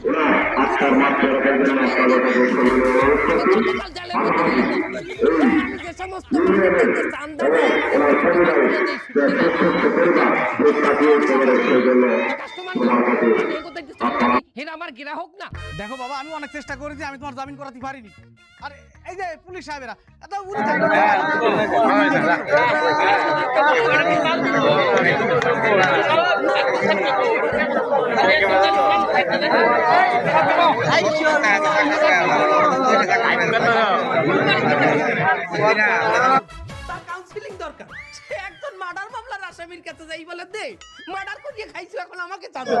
ওরা আত্মার মাত্র রাখার জন্য আমার গ্রাহক না। দেখো বাবা, আমি অনেক চেষ্টা করেছি, আমি তোমার জামিন করাতে পারিনি। আর এই যে পুলিশ সাহেবেরা কাউন্সিলিং দরকার। একজন মার্ডার মামলার আসামির কাছে যাই বলে দে মার্ডার করিয়ে খাইছো, এখন আমাকে চাবে।